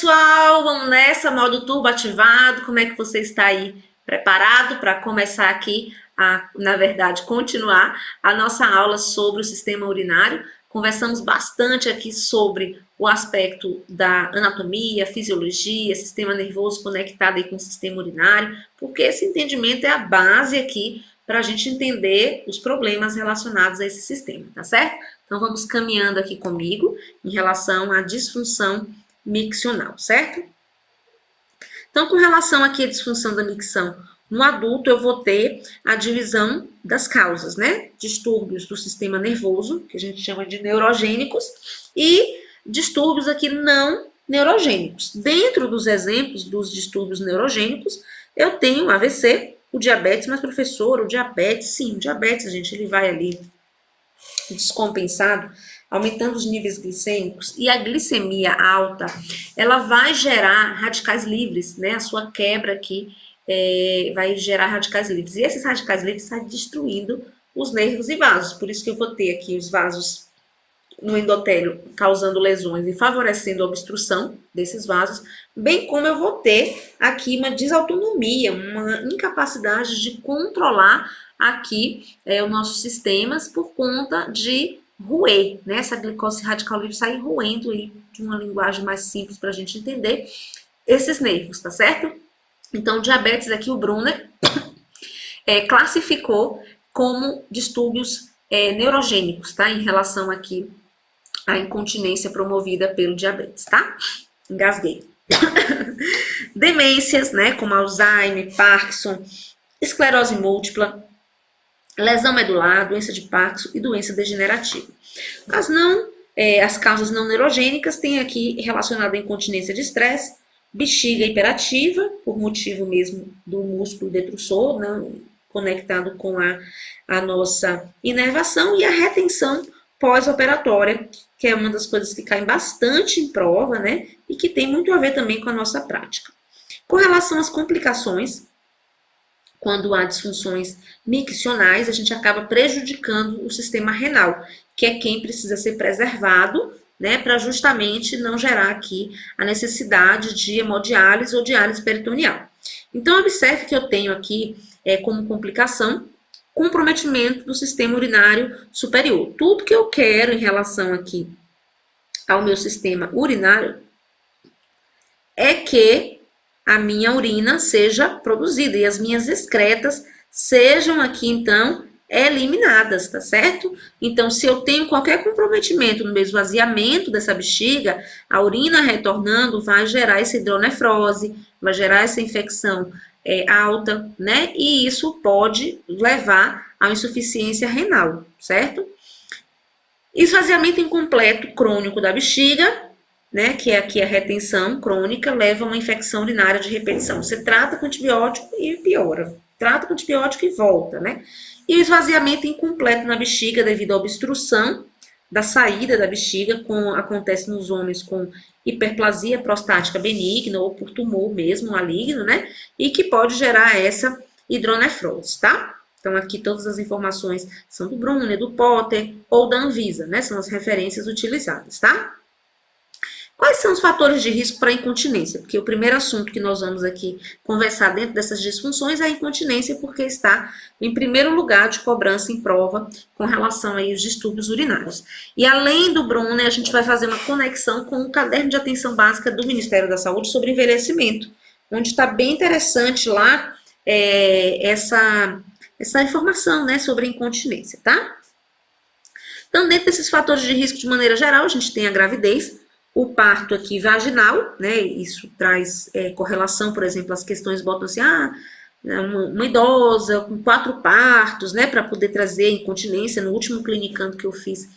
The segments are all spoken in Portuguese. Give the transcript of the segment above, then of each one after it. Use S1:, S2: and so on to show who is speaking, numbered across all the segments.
S1: pessoal, vamos nessa, modo turbo ativado, como é que você está aí preparado para começar aqui na verdade, continuar a nossa aula sobre o sistema urinário? Conversamos bastante aqui sobre o aspecto da anatomia, fisiologia, sistema nervoso conectado aí com o sistema urinário, porque esse entendimento é a base aqui para a gente entender os problemas relacionados a esse sistema, tá certo? Então vamos caminhando aqui comigo em relação à disfunção miccional, certo? Então, com relação aqui à disfunção da micção no adulto, eu vou ter a divisão das causas, né? Distúrbios do sistema nervoso, que a gente chama de neurogênicos, e distúrbios aqui não neurogênicos. Dentro dos exemplos dos distúrbios neurogênicos, eu tenho o AVC, o diabetes, mas professor, o diabetes, sim, o diabetes, gente, ele vai ali descompensado, aumentando os níveis glicêmicos, e a glicemia alta, ela vai gerar radicais livres, né? A sua quebra aqui vai gerar radicais livres. E esses radicais livres estão destruindo os nervos e vasos. Por isso que eu vou ter aqui os vasos no endotélio causando lesões e favorecendo a obstrução desses vasos, bem como eu vou ter aqui uma desautonomia, uma incapacidade de controlar aqui os nossos sistemas por conta de roer, né? Essa glicose radical livre sair roendo aí, de uma linguagem mais simples para a gente entender, esses nervos, tá certo? Então, diabetes aqui, o Brunner classificou como distúrbios neurogênicos, tá? Em relação aqui à incontinência promovida pelo diabetes, tá? Engasguei. Demências, né? Como Alzheimer, Parkinson, esclerose múltipla, lesão medular, doença de Parkinson e doença degenerativa. As causas não neurogênicas tem aqui relacionada à incontinência de estresse, bexiga hiperativa, por motivo mesmo do músculo detrusor, né, conectado com a nossa inervação, e a retenção pós-operatória, que é uma das coisas que caem bastante em prova, né, e que tem muito a ver também com a nossa prática. Com relação às complicações, quando há disfunções miccionais, a gente acaba prejudicando o sistema renal, que é quem precisa ser preservado, né, para justamente não gerar aqui a necessidade de hemodiálise ou diálise peritoneal. Então, observe que eu tenho aqui como complicação comprometimento do sistema urinário superior. Tudo que eu quero em relação aqui ao meu sistema urinário é que a minha urina seja produzida e as minhas excretas sejam aqui, então, eliminadas, tá certo? Então, se eu tenho qualquer comprometimento no meu esvaziamento dessa bexiga, a urina retornando vai gerar essa hidronefrose, vai gerar essa infecção alta, né? E isso pode levar a insuficiência renal, certo? Esvaziamento incompleto crônico da bexiga, né, que é aqui a retenção crônica, leva a uma infecção urinária de repetição. Você trata com antibiótico e piora. Trata com antibiótico e volta, né? E o esvaziamento incompleto na bexiga devido à obstrução da saída da bexiga, acontece nos homens com hiperplasia prostática benigna ou por tumor mesmo, maligno, né? E que pode gerar essa hidronefrose, tá? Então aqui todas as informações são do Brunner, do Potter ou da Anvisa, né? São as referências utilizadas, tá? Quais são os fatores de risco para a incontinência? Porque o primeiro assunto que nós vamos aqui conversar dentro dessas disfunções é a incontinência, porque está em primeiro lugar de cobrança em prova com relação aí aos distúrbios urinários. E além do Brunner, a gente vai fazer uma conexão com o caderno de atenção básica do Ministério da Saúde sobre envelhecimento, onde está bem interessante lá essa informação, né, sobre a incontinência, tá? Então, dentro desses fatores de risco de maneira geral, a gente tem a gravidez, o parto aqui vaginal, né, isso traz correlação, por exemplo, as questões botam assim, uma idosa com 4 partos, né, para poder trazer incontinência. No último clinicando que eu fiz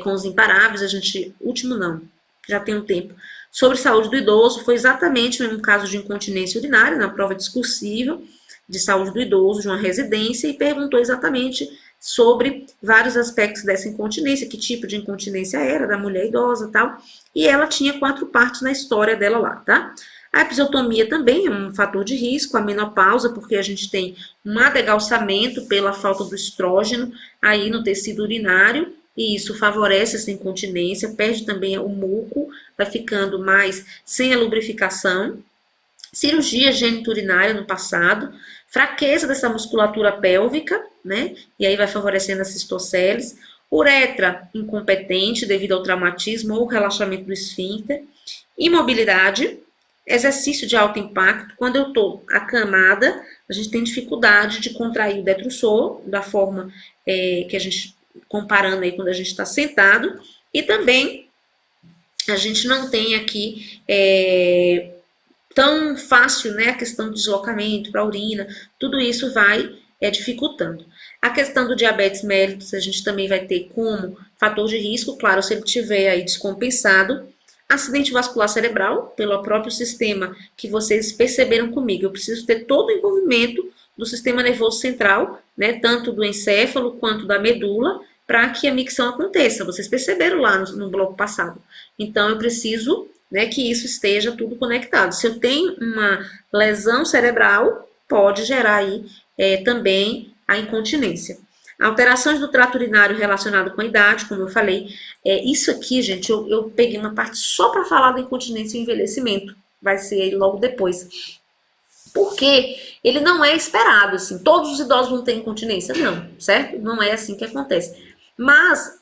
S1: com os imparáveis, último não, já tem um tempo, sobre saúde do idoso, foi exatamente o mesmo caso de incontinência urinária, na prova discursiva de saúde do idoso, de uma residência, e perguntou exatamente sobre vários aspectos dessa incontinência, que tipo de incontinência era, da mulher idosa e tal, e ela tinha 4 partos na história dela lá, tá? A episiotomia também é um fator de risco, a menopausa, porque a gente tem um adegalçamento pela falta do estrógeno aí no tecido urinário, e isso favorece essa incontinência, perde também o muco, vai ficando mais sem a lubrificação. Cirurgia geniturinária no passado, fraqueza dessa musculatura pélvica, né? E aí vai favorecendo a cistoceles. Uretra incompetente devido ao traumatismo ou relaxamento do esfíncter. Imobilidade, exercício de alto impacto. Quando eu estou acamada, a gente tem dificuldade de contrair o detrusor da forma que a gente, comparando aí quando a gente está sentado. E também a gente não tem aqui tão fácil, né, a questão do deslocamento para a urina, tudo isso vai dificultando. A questão do diabetes mellitus, a gente também vai ter como fator de risco, claro, se ele tiver aí descompensado. Acidente vascular cerebral, pelo próprio sistema que vocês perceberam comigo, eu preciso ter todo o envolvimento do sistema nervoso central, né, tanto do encéfalo quanto da medula, para que a micção aconteça. Vocês perceberam lá no bloco passado. Então, eu preciso, né, que isso esteja tudo conectado. Se eu tenho uma lesão cerebral, pode gerar aí também a incontinência. Alterações do trato urinário relacionado com a idade, como eu falei. Isso aqui, gente, eu peguei uma parte só para falar da incontinência e envelhecimento. Vai ser aí logo depois. Porque ele não é esperado, assim, todos os idosos vão ter incontinência, não, certo? Não é assim que acontece. Mas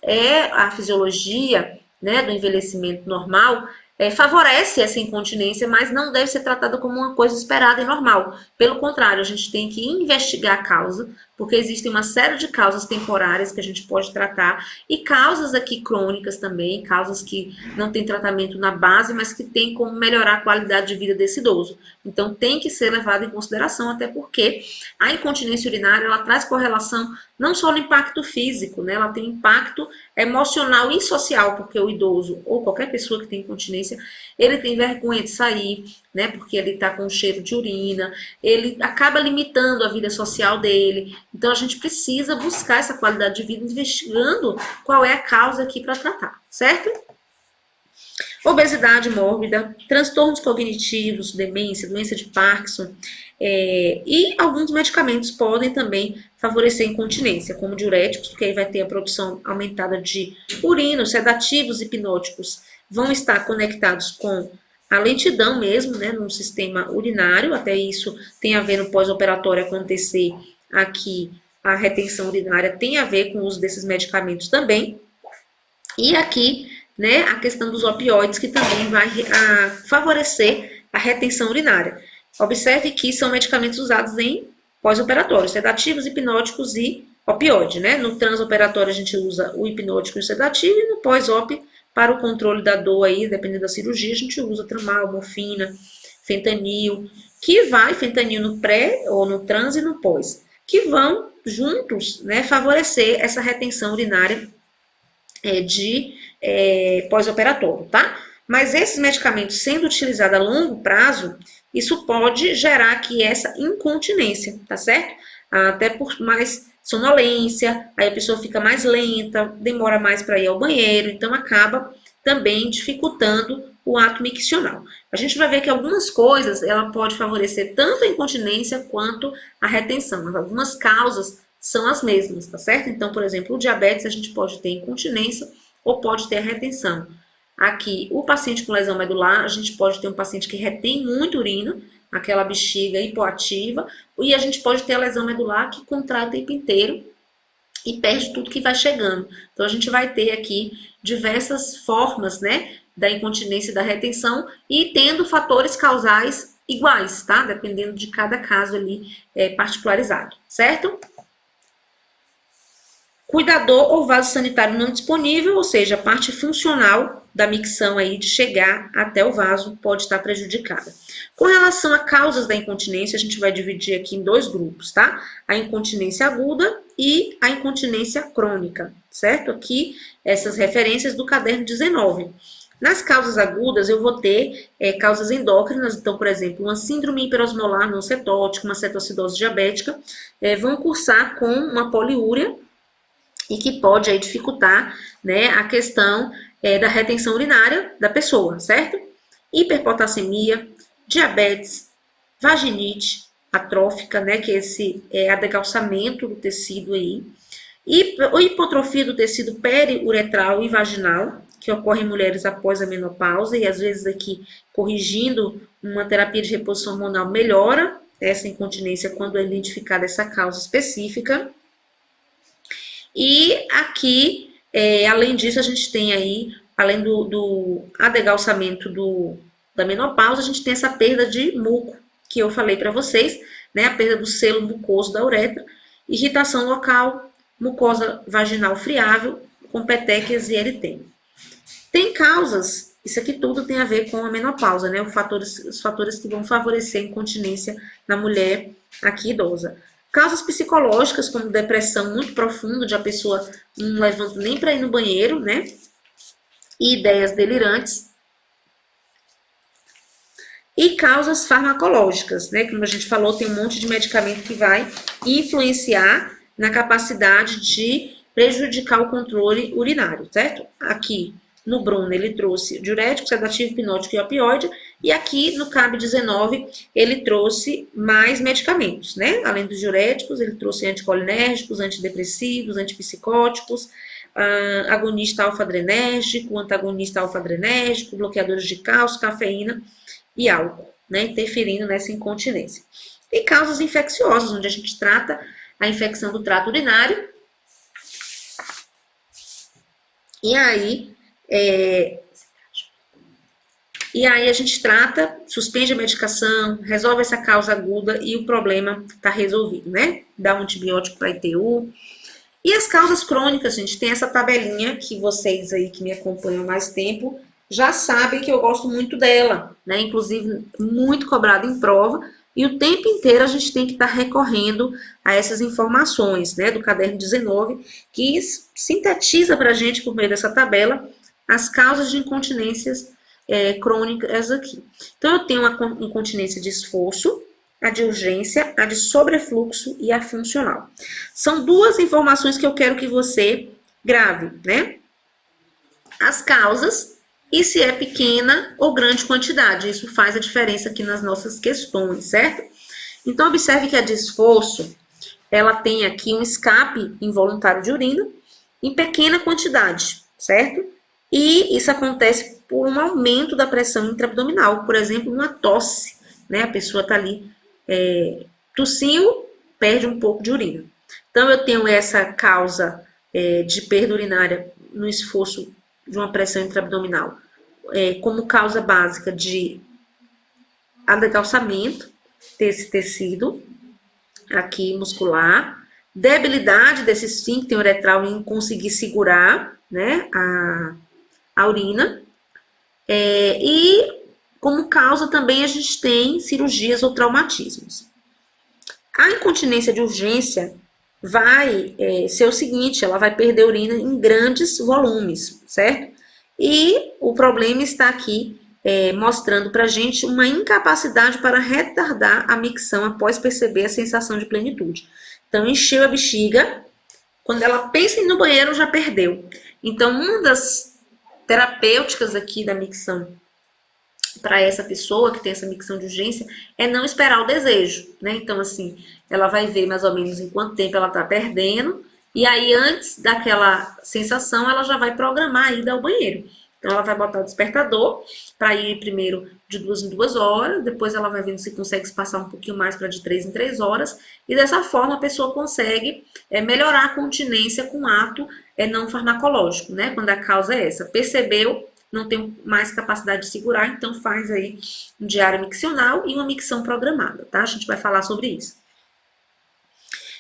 S1: a fisiologia, né, do envelhecimento normal favorece essa incontinência, mas não deve ser tratada como uma coisa esperada e normal. Pelo contrário, a gente tem que investigar a causa, porque existem uma série de causas temporárias que a gente pode tratar, e causas aqui crônicas também, causas que não tem tratamento na base, mas que tem como melhorar a qualidade de vida desse idoso. Então, tem que ser levado em consideração, até porque a incontinência urinária, ela traz correlação não só no impacto físico, né? Ela tem impacto emocional e social, porque o idoso, ou qualquer pessoa que tem incontinência, ele tem vergonha de sair, né? Porque ele está com cheiro de urina, ele acaba limitando a vida social dele. Então, a gente precisa buscar essa qualidade de vida investigando qual é a causa aqui para tratar, certo? Obesidade mórbida, transtornos cognitivos, demência, doença de Parkinson, e alguns medicamentos podem também favorecer a incontinência, como diuréticos, porque aí vai ter a produção aumentada de urina, sedativos, hipnóticos, vão estar conectados com a lentidão mesmo, né, no sistema urinário, até isso tem a ver no pós-operatório acontecer aqui, a retenção urinária tem a ver com o uso desses medicamentos também, e aqui, né, a questão dos opioides, que também vai favorecer a retenção urinária. Observe que são medicamentos usados em pós-operatório, sedativos, hipnóticos e opioide, né? No transoperatório a gente usa o hipnótico e o sedativo, e no pós-op, para o controle da dor aí, dependendo da cirurgia, a gente usa tramal, morfina, fentanil, fentanil no pré ou no trans e no pós, que vão juntos, né, favorecer essa retenção urinária de pós-operatório, tá? Mas esses medicamentos sendo utilizados a longo prazo, isso pode gerar aqui essa incontinência, tá certo? Até por mais sonolência, aí a pessoa fica mais lenta, demora mais para ir ao banheiro, então acaba também dificultando o ato miccional. A gente vai ver que algumas coisas, ela pode favorecer tanto a incontinência quanto a retenção, mas algumas causas são as mesmas, tá certo? Então, por exemplo, o diabetes a gente pode ter incontinência ou pode ter retenção. Aqui, o paciente com lesão medular, a gente pode ter um paciente que retém muito urina, aquela bexiga hipoativa, e a gente pode ter a lesão medular que contrai o tempo inteiro e perde tudo que vai chegando. Então, a gente vai ter aqui diversas formas, né, da incontinência e da retenção, e tendo fatores causais iguais, tá? Dependendo de cada caso ali particularizado, certo? Cuidador ou vaso sanitário não disponível, ou seja, a parte funcional da micção aí de chegar até o vaso pode estar prejudicada. Com relação a causas da incontinência, a gente vai dividir aqui em dois grupos, tá? A incontinência aguda e a incontinência crônica, certo? Aqui, essas referências do caderno 19. Nas causas agudas, eu vou ter causas endócrinas, então, por exemplo, uma síndrome hiperosmolar não cetótica, uma cetoacidose diabética, vão cursar com uma poliúria, e que pode aí dificultar, né, a questão da retenção urinária da pessoa, certo? Hiperpotassemia, diabetes, vaginite atrófica, né, que é esse adecalçamento do tecido aí, E a hipotrofia do tecido periuretral e vaginal, que ocorre em mulheres após a menopausa, e às vezes aqui, corrigindo uma terapia de reposição hormonal, melhora essa incontinência quando é identificada essa causa específica. E aqui, além disso, a gente tem aí, além do adegalçamento da menopausa, a gente tem essa perda de muco, que eu falei para vocês, né? A perda do selo mucoso da uretra, irritação local, mucosa vaginal friável, com petequias e eritema. Tem causas, isso aqui tudo tem a ver com a menopausa, né? Os fatores que vão favorecer a incontinência na mulher aqui idosa. Causas psicológicas, como depressão muito profunda, onde a pessoa não levanta nem para ir no banheiro, né? E ideias delirantes. E causas farmacológicas, né? Como a gente falou, tem um monte de medicamento que vai influenciar na capacidade de prejudicar o controle urinário, certo? Aqui no Brunner ele trouxe diurético, sedativo, hipnótico e opioide, e aqui no CAB-19 ele trouxe mais medicamentos, né? Além dos diuréticos, ele trouxe anticolinérgicos, antidepressivos, antipsicóticos, agonista alfa-adrenérgico, antagonista alfa-adrenérgico, bloqueadores de cálcio, cafeína e álcool, né? Interferindo nessa incontinência. E causas infecciosas, onde a gente trata a infecção do trato urinário. E aí a gente trata, suspende a medicação, resolve essa causa aguda e o problema está resolvido, né? Dá um antibiótico para ITU. E as causas crônicas, gente, tem essa tabelinha que vocês aí que me acompanham há mais tempo já sabem que eu gosto muito dela, né? Inclusive, muito cobrada em prova. E o tempo inteiro a gente tem que estar recorrendo a essas informações, né, do caderno 19, que sintetiza para a gente, por meio dessa tabela, as causas de incontinências crônicas aqui. Então, eu tenho a incontinência de esforço, a de urgência, a de sobrefluxo e a funcional. São duas informações que eu quero que você grave, né? As causas e se é pequena ou grande quantidade. Isso faz a diferença aqui nas nossas questões, certo? Então, observe que a de esforço, ela tem aqui um escape involuntário de urina em pequena quantidade, certo? E isso acontece por um aumento da pressão intraabdominal, por exemplo, uma tosse, né? A pessoa está ali, tossiu, perde um pouco de urina. Então, eu tenho essa causa de perda urinária no esforço de uma pressão intraabdominal, como causa básica de adegalsamento desse tecido aqui muscular, debilidade desse esfíncter uretral em conseguir segurar, né, a urina, e como causa também a gente tem cirurgias ou traumatismos. A incontinência de urgência vai ser o seguinte, ela vai perder urina em grandes volumes, certo? E o problema está aqui mostrando para a gente uma incapacidade para retardar a micção após perceber a sensação de plenitude. Então, encheu a bexiga, quando ela pensa em ir no banheiro, já perdeu. Então, uma das terapêuticas aqui da micção para essa pessoa que tem essa micção de urgência é não esperar o desejo, né? Então, assim, ela vai ver mais ou menos em quanto tempo ela está perdendo, e aí antes daquela sensação ela já vai programar a ida ao banheiro. Então, ela vai botar o despertador para ir primeiro de 2 em 2 horas, depois ela vai vendo se consegue passar um pouquinho mais para de 3 em 3 horas, e dessa forma a pessoa consegue melhorar a continência com ato não farmacológico, né? Quando a causa é essa. Percebeu, não tem mais capacidade de segurar, então faz aí um diário miccional e uma micção programada, tá? A gente vai falar sobre isso.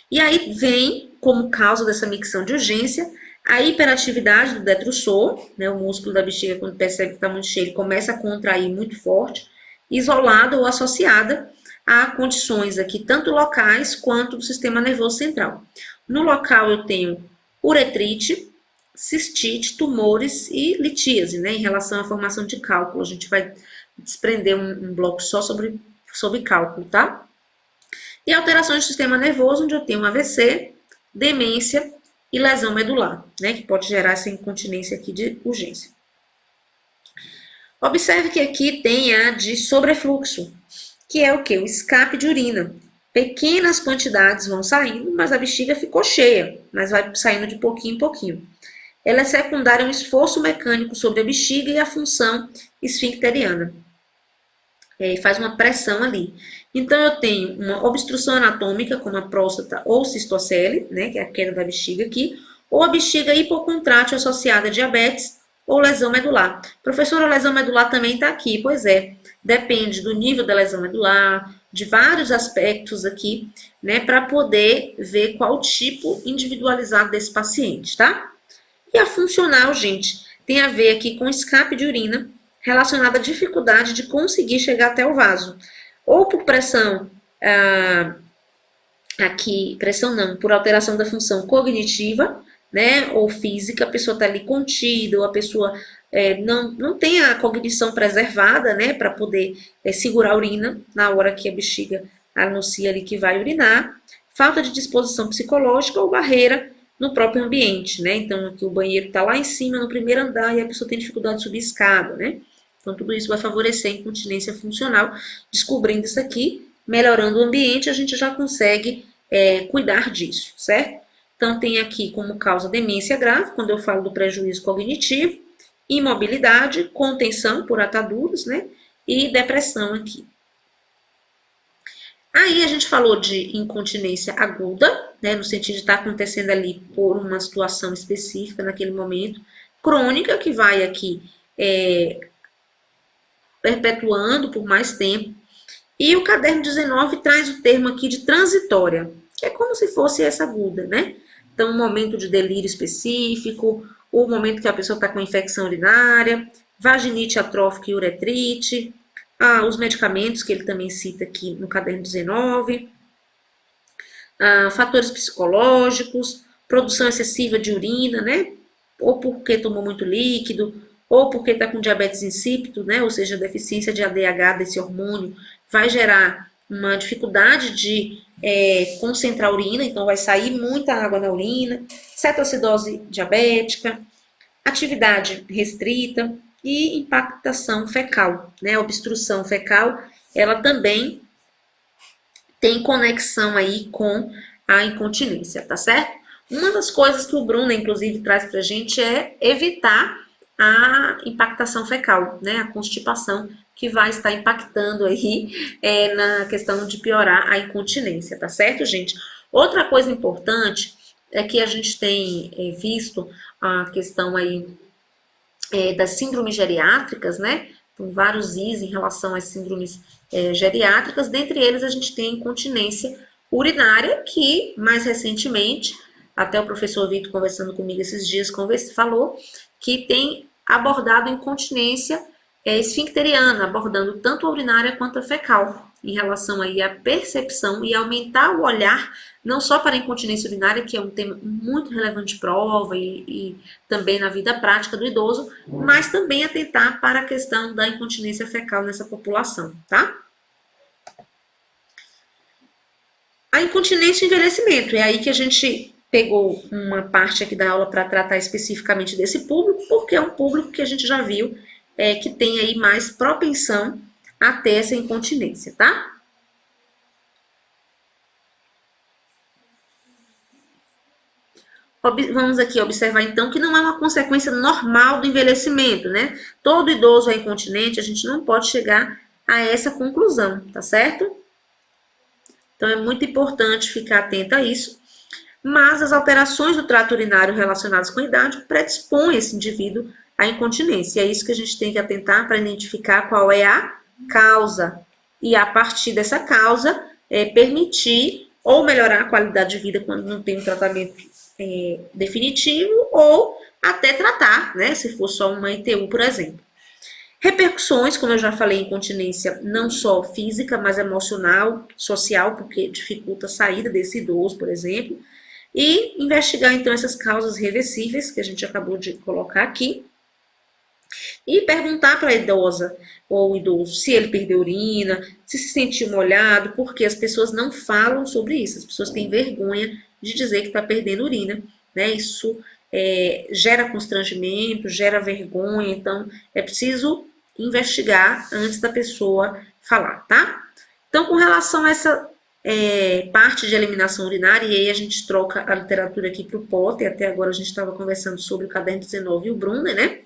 S1: E aí vem, como causa dessa micção de urgência, a hiperatividade do detrusor, né? O músculo da bexiga, quando percebe que está muito cheio, ele começa a contrair muito forte, isolada ou associada a condições aqui, tanto locais quanto do sistema nervoso central. No local eu tenho uretrite, cistite, tumores e litíase, né? Em relação à formação de cálculo, a gente vai desprender um bloco só sobre cálculo, tá? E alterações do sistema nervoso, onde eu tenho AVC, demência e lesão medular, né? Que pode gerar essa incontinência aqui de urgência. Observe que aqui tem a de sobrefluxo, que é o quê? O escape de urina Pequenas quantidades vão saindo, mas a bexiga ficou cheia, mas vai saindo de pouquinho em pouquinho. Ela é secundária a um esforço mecânico sobre a bexiga e a função esfincteriana. E faz uma pressão ali. Então, eu tenho uma obstrução anatômica, como a próstata ou cistocele, né, que é a queda da bexiga aqui, ou a bexiga hipocontrátil associada a diabetes ou lesão medular. Professora, a lesão medular também está aqui. Pois é, depende do nível da lesão medular, de vários aspectos aqui, né, para poder ver qual tipo individualizado desse paciente, tá? E a funcional, gente, tem a ver aqui com escape de urina relacionada à dificuldade de conseguir chegar até o vaso. Ou por pressão, pressão não, por alteração da função cognitiva, né, ou física, a pessoa está ali contida, ou a pessoa não tem a cognição preservada, né, para poder segurar a urina na hora que a bexiga anuncia ali que vai urinar, falta de disposição psicológica ou barreira no próprio ambiente, né, então aqui o banheiro está lá em cima, no primeiro andar, e a pessoa tem dificuldade de subir escada, né, então tudo isso vai favorecer a incontinência funcional. Descobrindo isso aqui, melhorando o ambiente, a gente já consegue cuidar disso, certo? Então, tem aqui como causa demência grave, quando eu falo do prejuízo cognitivo, imobilidade, contenção por ataduras, né? E depressão aqui. Aí a gente falou de incontinência aguda, né? No sentido de estar acontecendo ali por uma situação específica naquele momento. Crônica, que vai aqui perpetuando por mais tempo. E o caderno 19 traz o termo aqui de transitória, que é como se fosse essa aguda, né? Então, um momento de delírio específico, o momento que a pessoa está com infecção urinária, vaginite atrófica e uretrite, os medicamentos que ele também cita aqui no caderno 19, fatores psicológicos, produção excessiva de urina, né? Ou porque tomou muito líquido, ou porque está com diabetes insípido, né? Ou seja, deficiência de ADH desse hormônio, vai gerar uma dificuldade de concentrar a urina, então vai sair muita água na urina, cetoacidose diabética, atividade restrita e impactação fecal, né? Obstrução fecal, ela também tem conexão aí com a incontinência, tá certo? Uma das coisas que o Bruno, inclusive, traz pra gente é evitar a impactação fecal, né? A constipação, que vai estar impactando aí na questão de piorar a incontinência, tá certo, gente? Outra coisa importante é que a gente tem visto a questão aí das síndromes geriátricas, né? Tem vários Is em relação às síndromes geriátricas, dentre eles a gente tem a incontinência urinária, que mais recentemente, até o professor Vitor conversando comigo esses dias, falou que tem abordado a incontinência esfincteriana, abordando tanto a urinária quanto a fecal, em relação aí à percepção e aumentar o olhar, não só para a incontinência urinária, que é um tema muito relevante de prova e também na vida prática do idoso, mas também atentar para a questão da incontinência fecal nessa população, tá? A incontinência e envelhecimento, é aí que a gente pegou uma parte aqui da aula para tratar especificamente desse público, porque é um público que a gente já viu que tem aí mais propensão a ter essa incontinência, tá? Vamos aqui observar então que não é uma consequência normal do envelhecimento, né? Todo idoso é incontinente, a gente não pode chegar a essa conclusão, tá certo? Então é muito importante ficar atento a isso. Mas as alterações do trato urinário relacionadas com a idade predispõem esse indivíduo à incontinência. E é isso que a gente tem que atentar para identificar qual é a causa. E a partir dessa causa, permitir ou melhorar a qualidade de vida quando não tem um tratamento definitivo, ou até tratar, né, se for só uma ITU, por exemplo. Repercussões, como eu já falei, incontinência não só física, mas emocional, social, porque dificulta a saída desse idoso, por exemplo. E investigar, então, essas causas reversíveis, que a gente acabou de colocar aqui. E perguntar para a idosa ou o idoso se ele perdeu urina, se sentiu molhado, porque as pessoas não falam sobre isso. As pessoas têm vergonha de dizer que está perdendo urina, né? Isso gera constrangimento, gera vergonha, então é preciso investigar antes da pessoa falar, tá? Então, com relação a parte de eliminação urinária, e aí a gente troca a literatura aqui para o Potter. Até agora a gente estava conversando sobre o caderno 19 e o Brunner, né?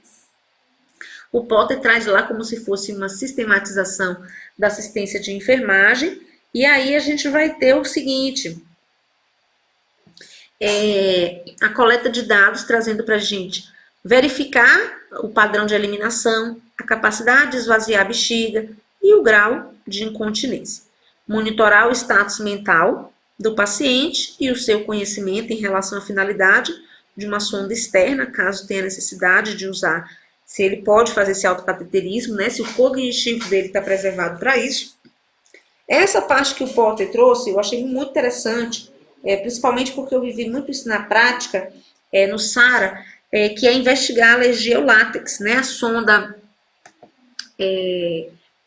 S1: O Potter traz lá como se fosse uma sistematização da assistência de enfermagem, e aí a gente vai ter o seguinte, a coleta de dados trazendo para a gente verificar o padrão de eliminação, a capacidade de esvaziar a bexiga e o grau de incontinência. Monitorar o status mental do paciente e o seu conhecimento em relação à finalidade de uma sonda externa, caso tenha necessidade de usar, se ele pode fazer esse autocateterismo, né, se o cognitivo dele está preservado para isso. Essa parte que o Potter trouxe, eu achei muito interessante, principalmente porque eu vivi muito isso na prática, no SARA, que é investigar a alergia ao látex, né, a sonda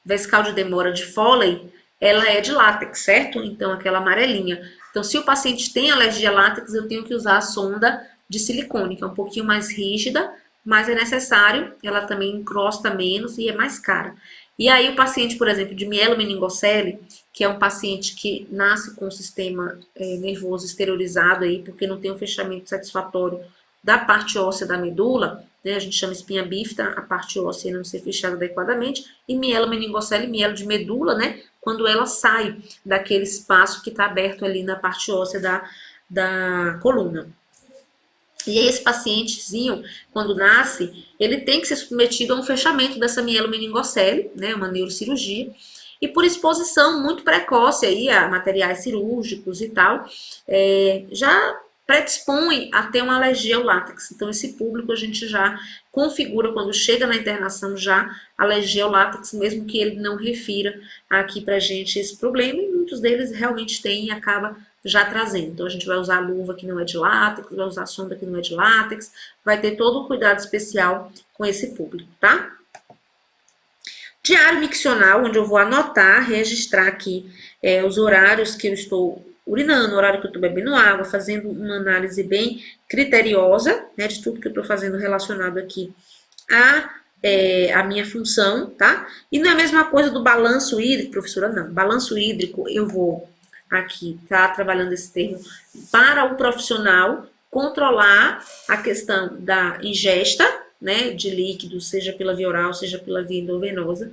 S1: vesical de demora de Foley, ela é de látex, certo? Então, aquela amarelinha. Então, se o paciente tem alergia a látex, eu tenho que usar a sonda de silicone, que é um pouquinho mais rígida, mas é necessário, ela também encosta menos e é mais cara. E aí o paciente, por exemplo, de mielomeningocele, que é um paciente que nasce com o sistema nervoso exteriorizado aí, porque não tem um fechamento satisfatório da parte óssea da medula, né, a gente chama espinha bífida, a parte óssea não ser fechada adequadamente, e mielomeningocele, mielo de medula, né, quando ela sai daquele espaço que está aberto ali na parte óssea da coluna. E aí esse pacientezinho, quando nasce, ele tem que ser submetido a um fechamento dessa mielomeningocele, né, uma neurocirurgia, e por exposição muito precoce aí a materiais cirúrgicos e tal, já predispõe a ter uma alergia ao látex. Então esse público a gente já configura quando chega na internação já alergia ao látex, mesmo que ele não refira aqui pra gente esse problema, e muitos deles realmente têm e acaba já trazendo. Então a gente vai usar a luva que não é de látex, vai usar a sonda que não é de látex, vai ter todo o cuidado especial com esse público, tá? Diário miccional, onde eu vou anotar, registrar aqui os horários que eu estou urinando, o horário que eu estou bebendo água, fazendo uma análise bem criteriosa, né, de tudo que eu estou fazendo relacionado aqui a minha função, tá? E não é a mesma coisa do balanço hídrico, professora, não. Balanço hídrico, eu vou aqui, tá trabalhando esse termo, para o profissional controlar a questão da ingesta, né, de líquidos, seja pela via oral, seja pela via endovenosa,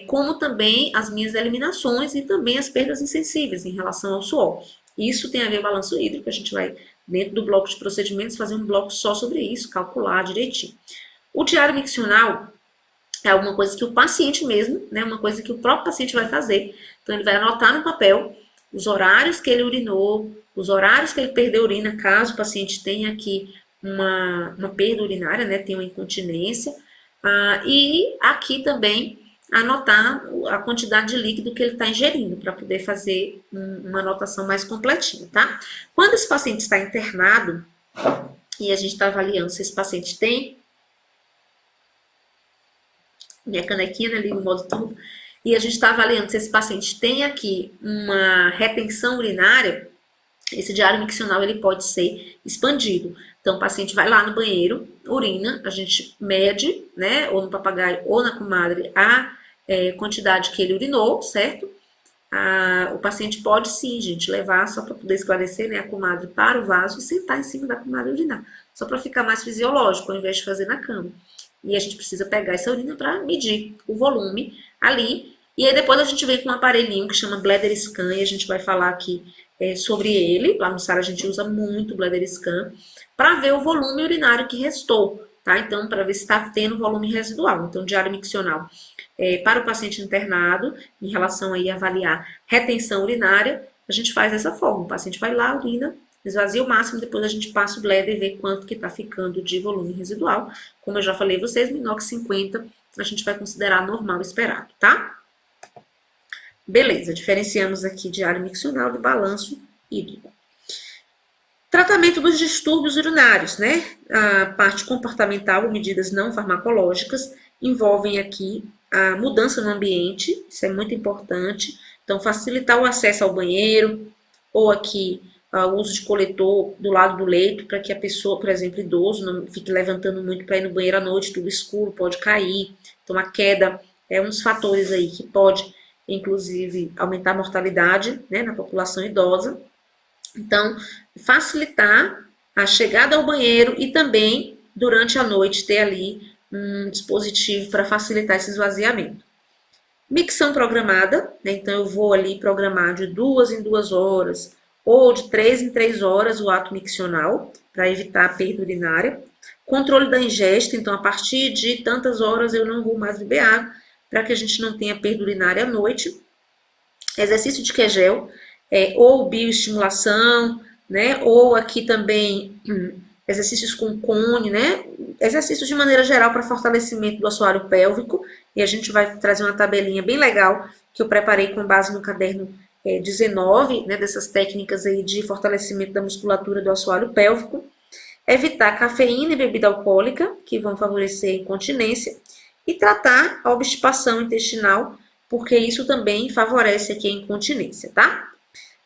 S1: como também as minhas eliminações e também as perdas insensíveis em relação ao suor. Isso tem a ver com o balanço hídrico, a gente vai, dentro do bloco de procedimentos, fazer um bloco só sobre isso, calcular direitinho. O diário miccional é alguma coisa que o paciente mesmo, né, uma coisa que o próprio paciente vai fazer. Então, ele vai anotar no papel os horários que ele urinou, os horários que ele perdeu urina, caso o paciente tenha aqui uma perda urinária, né, tenha uma incontinência, e aqui também anotar a quantidade de líquido que ele está ingerindo, para poder fazer uma anotação mais completinha, tá? Quando esse paciente está internado, e a gente está avaliando se esse paciente tem, minha canequinha ali no modo turbo, e a gente está avaliando se esse paciente tem aqui uma retenção urinária, esse diário miccional ele pode ser expandido. Então, o paciente vai lá no banheiro, urina, a gente mede, né, ou no papagaio ou na comadre, a quantidade que ele urinou, certo? O paciente pode sim, gente, levar, só para poder esclarecer, né, a comadre para o vaso e sentar em cima da comadre e urinar, só para ficar mais fisiológico, ao invés de fazer na cama. E a gente precisa pegar essa urina para medir o volume ali, e aí depois a gente vem com um aparelhinho que chama Bladder Scan, e a gente vai falar aqui sobre ele. Lá no SARA a gente usa muito o Bladder Scan, para ver o volume urinário que restou, tá? Então, para ver se está tendo volume residual. Então, diário miccional para o paciente internado, em relação aí a avaliar retenção urinária, a gente faz dessa forma. O paciente vai lá, urina, esvazia o máximo, depois a gente passa o bladder e vê quanto que está ficando de volume residual. Como eu já falei a vocês, menor que 50, a gente vai considerar normal esperado, tá? Beleza, diferenciamos aqui diário miccional de balanço hídrico. Tratamento dos distúrbios urinários, né? A parte comportamental, medidas não farmacológicas, envolvem aqui a mudança no ambiente, isso é muito importante. Então, facilitar o acesso ao banheiro, ou aqui o uso de coletor do lado do leito, para que a pessoa, por exemplo, idoso, não fique levantando muito para ir no banheiro à noite, tudo escuro, pode cair. Então, a queda é um dos fatores aí que pode inclusive aumentar a mortalidade, né, na população idosa. Então, facilitar a chegada ao banheiro e também, durante a noite, ter ali um dispositivo para facilitar esse esvaziamento. Micção programada, né, então eu vou ali programar de 2 em 2 horas ou de 3 em 3 horas o ato miccional, para evitar a perda urinária. Controle da ingesta, então a partir de tantas horas eu não vou mais beber água, para que a gente não tenha perda urinária à noite. Exercício de Kegel, ou bioestimulação, né, ou aqui também exercícios com cone, né, exercícios de maneira geral para fortalecimento do assoalho pélvico, e a gente vai trazer uma tabelinha bem legal que eu preparei com base no caderno 19, né, dessas técnicas aí de fortalecimento da musculatura do assoalho pélvico. Evitar cafeína e bebida alcoólica, que vão favorecer a incontinência, e tratar a obstipação intestinal, porque isso também favorece aqui a incontinência, tá?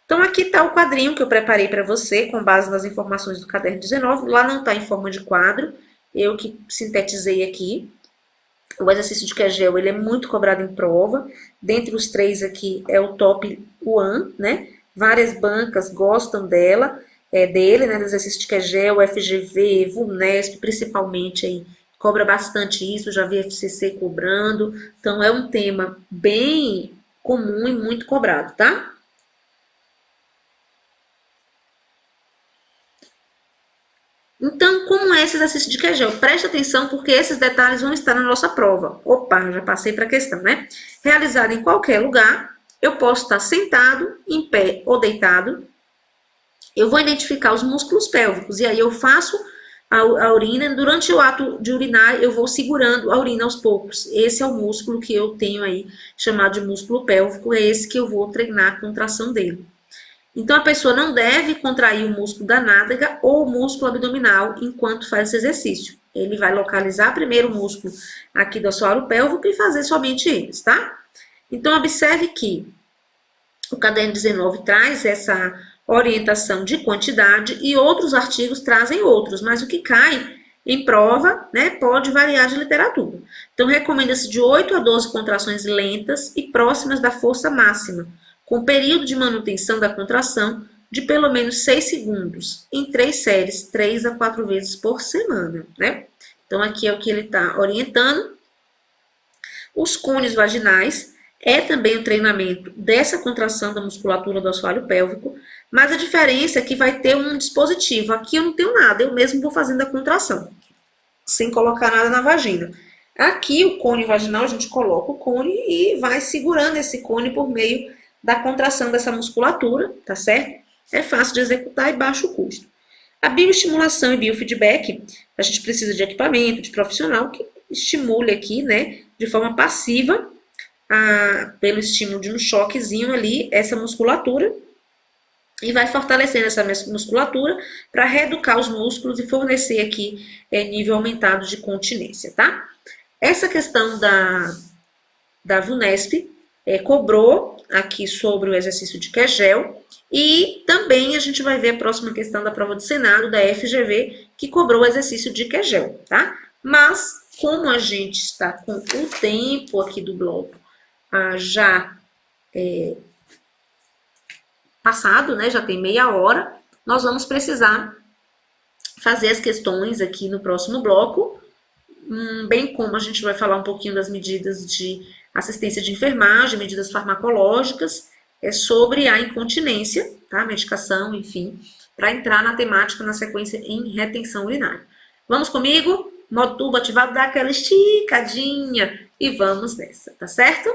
S1: Então, aqui está o quadrinho que eu preparei para você, com base nas informações do caderno 19. Lá não está em forma de quadro, eu que sintetizei aqui. O exercício de Kegel, ele é muito cobrado em prova. Dentre os 3 aqui, é o top 1, né? Várias bancas gostam dele, né? Do exercício de Kegel, FGV, VUNESP, principalmente aí, cobra bastante isso, já vi FCC cobrando. Então, é um tema bem comum e muito cobrado, tá? Então, como é esse exercício de Kegel? Preste atenção, porque esses detalhes vão estar na nossa prova. Opa, já passei para a questão, né? Realizado em qualquer lugar, eu posso estar sentado, em pé ou deitado. Eu vou identificar os músculos pélvicos, e aí eu faço a urina. Durante o ato de urinar, eu vou segurando a urina aos poucos. Esse é o músculo que eu tenho aí, chamado de músculo pélvico, é esse que eu vou treinar a contração dele. Então, a pessoa não deve contrair o músculo da nádega ou o músculo abdominal enquanto faz esse exercício. Ele vai localizar primeiro o músculo aqui do assoalho pélvico e fazer somente eles, tá? Então, observe que o caderno 19 traz essa orientação de quantidade e outros artigos trazem outros, mas o que cai em prova, né, pode variar de literatura. Então, recomenda-se de 8 a 12 contrações lentas e próximas da força máxima, com período de manutenção da contração de pelo menos 6 segundos, em 3 séries, 3 a 4 vezes por semana, né? Então, aqui é o que ele está orientando. Os cones vaginais é também o treinamento dessa contração da musculatura do assoalho pélvico, mas a diferença é que vai ter um dispositivo. Aqui eu não tenho nada, eu mesmo vou fazendo a contração, sem colocar nada na vagina. Aqui, o cone vaginal, a gente coloca o cone e vai segurando esse cone por meio da contração dessa musculatura, tá certo? É fácil de executar e baixo custo. A bioestimulação e biofeedback, a gente precisa de equipamento, de profissional que estimule aqui, né, de forma passiva, pelo estímulo de um choquezinho ali, essa musculatura, e vai fortalecendo essa musculatura para reeducar os músculos e fornecer aqui nível aumentado de continência, tá? Essa questão da VUNESP cobrou aqui sobre o exercício de Kegel, e também a gente vai ver a próxima questão da prova do Senado, da FGV, que cobrou o exercício de Kegel, tá? Mas, como a gente está com o tempo aqui do bloco já passado, né, já tem meia hora, nós vamos precisar fazer as questões aqui no próximo bloco, bem como a gente vai falar um pouquinho das medidas de assistência de enfermagem, medidas farmacológicas, sobre a incontinência, tá? Medicação, enfim, para entrar na temática na sequência em retenção urinária. Vamos comigo? Modo turbo ativado, dá aquela esticadinha e vamos nessa, tá certo?